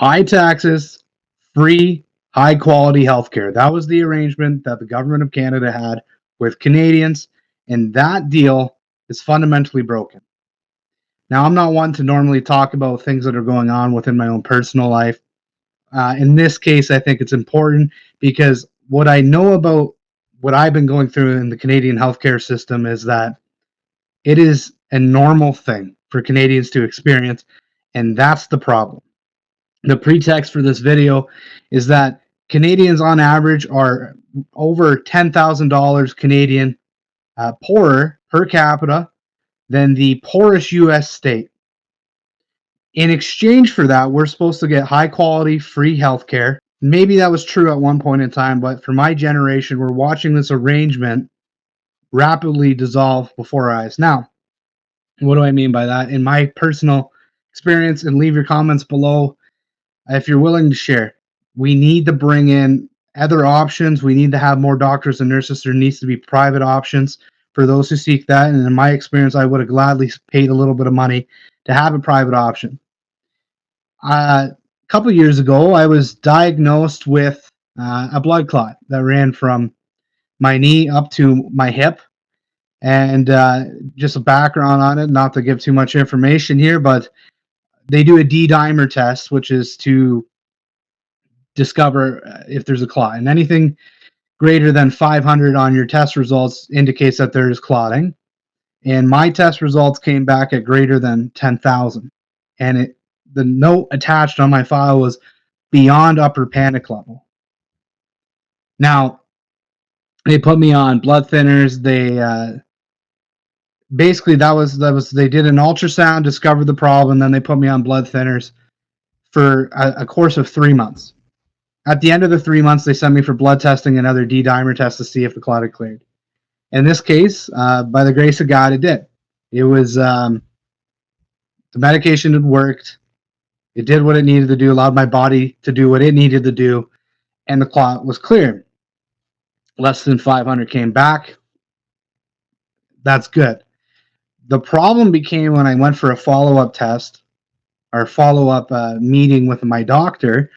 High taxes, free, high quality healthcare. That was the arrangement that the government of Canada had with Canadians, and that deal is fundamentally broken. Now, I'm not one to normally talk about things that are going on within my own personal life. In this case, I think it's important because what I know about what I've been going through in the Canadian healthcare system is that it is a normal thing for Canadians to experience, and that's the problem. The pretext for this video is that Canadians on average are over $10,000 Canadian poorer per capita than the poorest US state. In exchange for that, we're supposed to get high quality free healthcare. Maybe that was true at one point in time, but for my generation, we're watching this arrangement rapidly dissolve before our eyes. Now, what do I mean by that? In my personal experience, and leave your comments below if you're willing to share. We need to bring in other options. We need to have more doctors and nurses. There needs to be private options for those who seek that. And in my experience, I would have gladly paid a little bit of money to have a private option. A couple years ago, I was diagnosed with a blood clot that ran from my knee up to my hip. And just a background on it, not to give too much information here, but they do a D-dimer test, which is to discover if there's a clot. And anything greater than 500 on your test results indicates that there is clotting. And my test results came back at greater than 10,000. And the note attached on my file was beyond upper panic level. Now, they put me on blood thinners. They basically that was they did an ultrasound, discovered the problem, then they put me on blood thinners for a course of 3 months. At the end of the 3 months, they sent me for blood testing and other D-dimer tests to see if the clot had cleared. In this case, by the grace of God, it did. It was the medication had worked. It did what it needed to do, allowed my body to do what it needed to do, and the clot was cleared. Less than 500 came back. That's good. The problem became when I went for a follow-up test or follow-up meeting with my doctor,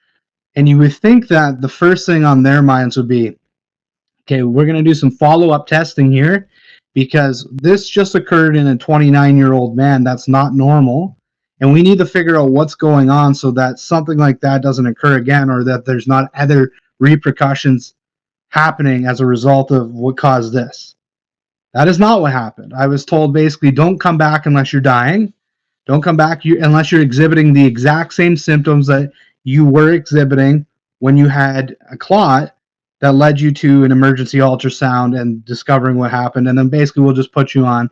and you would think that the first thing on their minds would be, okay, we're going to do some follow-up testing here because this just occurred in a 29-year-old man. That's not normal, and we need to figure out what's going on so that something like that doesn't occur again, or that there's not other repercussions happening as a result of what caused this. That is not what happened. I was told basically, don't come back unless you're dying. Don't come back unless you're exhibiting the exact same symptoms that you were exhibiting when you had a clot that led you to an emergency ultrasound and discovering what happened. And then basically we'll just put you on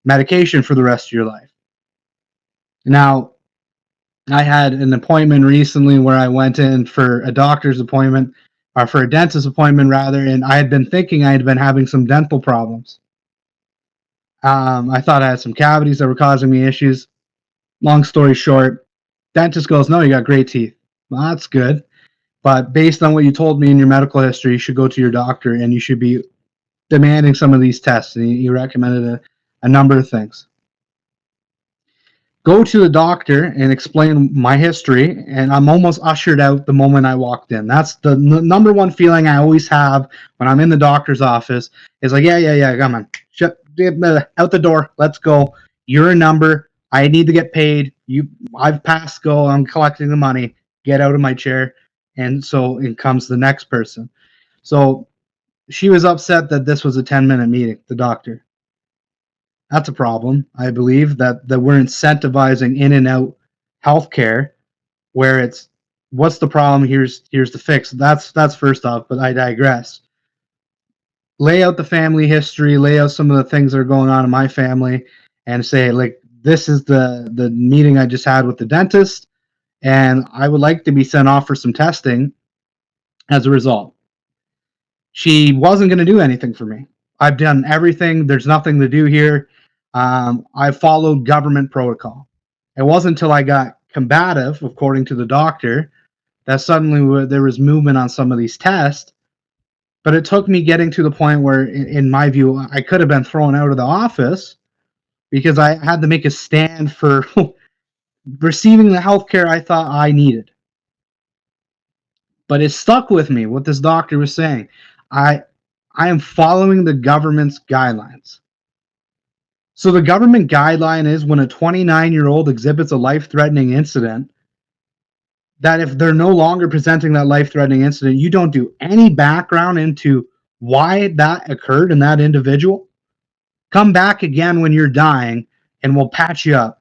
medication for the rest of your life. Now, I had an appointment recently where I went in for a doctor's appointment, or for a dentist appointment rather, and I had been thinking I had been having some dental problems. I thought I had some cavities that were causing me issues. Long story short, dentist goes, no, you got great teeth. Well, that's good. But based on what you told me in your medical history, you should go to your doctor and you should be demanding some of these tests. And he recommended a number of things. Go to the doctor and explain my history, and I'm almost ushered out the moment I walked in. That's the number one feeling I always have when I'm in the doctor's office is like, yeah, come on. Out the door. Let's go. You're a number. I need to get paid. I've passed go. I'm collecting the money. Get out of my chair. And so in comes the next person. So she was upset that this was a 10-minute meeting, the doctor. That's a problem, I believe, that we're incentivizing in and out healthcare where it's what's the problem, here's the fix. That's first off, but I digress. Lay out the family history, lay out some of the things that are going on in my family, and say, like, this is the meeting I just had with the dentist, and I would like to be sent off for some testing as a result. She wasn't going to do anything for me. I've done everything. There's nothing to do here. I followed government protocol. It wasn't until I got combative, according to the doctor, that suddenly there was movement on some of these tests. But it took me getting to the point where, in my view, I could have been thrown out of the office because I had to make a stand for receiving the healthcare I thought I needed. But it stuck with me what this doctor was saying. I am following the government's guidelines. So the government guideline is when a 29-year-old exhibits a life-threatening incident, that if they're no longer presenting that life-threatening incident, you don't do any background into why that occurred in that individual. Come back again when you're dying and we'll patch you up.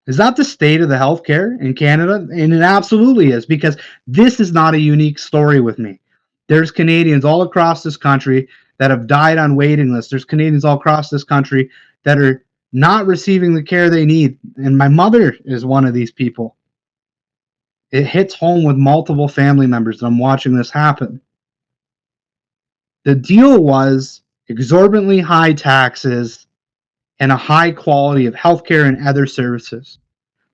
Is that the state of the healthcare in Canada? And it absolutely is, because this is not a unique story with me. There's Canadians all across this country that have died on waiting lists. There's Canadians all across this country that are not receiving the care they need. And my mother is one of these people. It hits home with multiple family members that I'm watching this happen. The deal was exorbitantly high taxes and a high quality of healthcare and other services.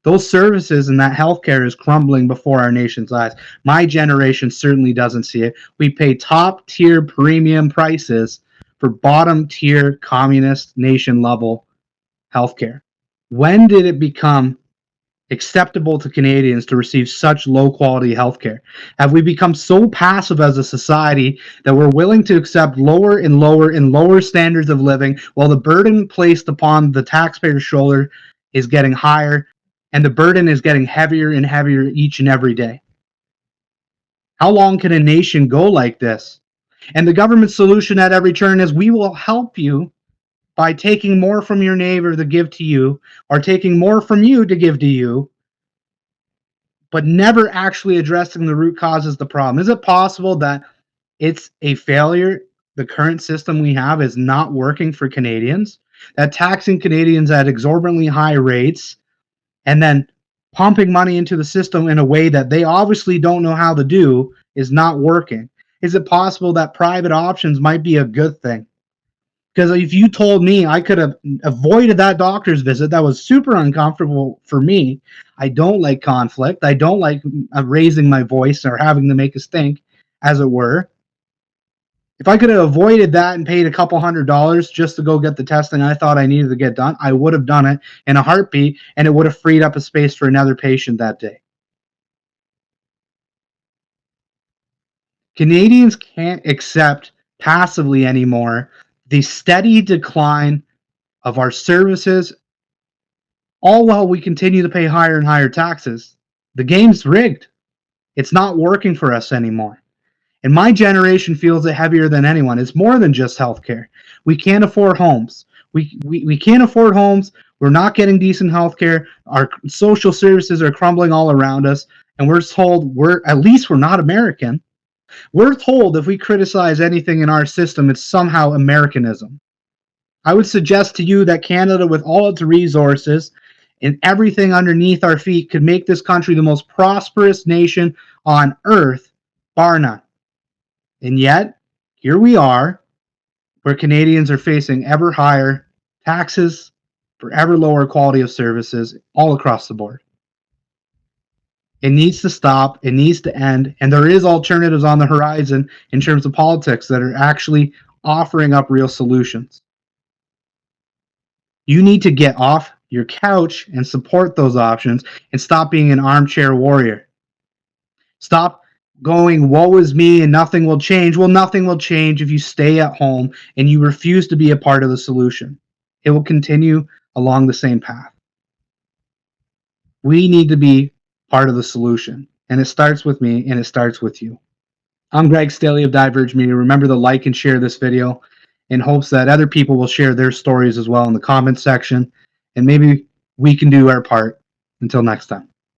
Those services and that healthcare is crumbling before our nation's eyes. My generation certainly doesn't see it. We pay top tier premium prices for bottom tier communist nation level healthcare. When did it become acceptable to Canadians to receive such low quality healthcare? Have we become so passive as a society that we're willing to accept lower and lower and lower standards of living while the burden placed upon the taxpayer's shoulder is getting higher and the burden is getting heavier and heavier each and every day? How long can a nation go like this? And the government solution at every turn is we will help you by taking more from your neighbor to give to you, or taking more from you to give to you, but never actually addressing the root causes of the problem. Is it possible that it's a failure? The current system we have is not working for Canadians, that taxing Canadians at exorbitantly high rates and then pumping money into the system in a way that they obviously don't know how to do is not working? Is it possible that private options might be a good thing? Because if you told me I could have avoided that doctor's visit, that was super uncomfortable for me. I don't like conflict. I don't like raising my voice or having to make a stink, as it were. If I could have avoided that and paid a couple $100 just to go get the testing I thought I needed to get done, I would have done it in a heartbeat, and it would have freed up a space for another patient that day. Canadians can't accept passively anymore the steady decline of our services, all while we continue to pay higher and higher taxes. The game's rigged. It's not working for us anymore. And my generation feels it heavier than anyone. It's more than just healthcare. We can't afford homes. We can't afford homes. We're not getting decent healthcare. Our social services are crumbling all around us. And we're told we're not American. We're told if we criticize anything in our system, it's somehow Americanism. I would suggest to you that Canada, with all its resources and everything underneath our feet, could make this country the most prosperous nation on earth, bar none. And yet, here we are, where Canadians are facing ever higher taxes for ever lower quality of services all across the board. It needs to stop. It needs to end. And there is alternatives on the horizon in terms of politics that are actually offering up real solutions. You need to get off your couch and support those options and stop being an armchair warrior. Stop going, woe is me and nothing will change. Well, nothing will change if you stay at home and you refuse to be a part of the solution. It will continue along the same path. We need to be part of the solution. And it starts with me and it starts with you. I'm Greg Staley of Diverge Media. Remember to like and share this video in hopes that other people will share their stories as well in the comment section. And maybe we can do our part. Until next time.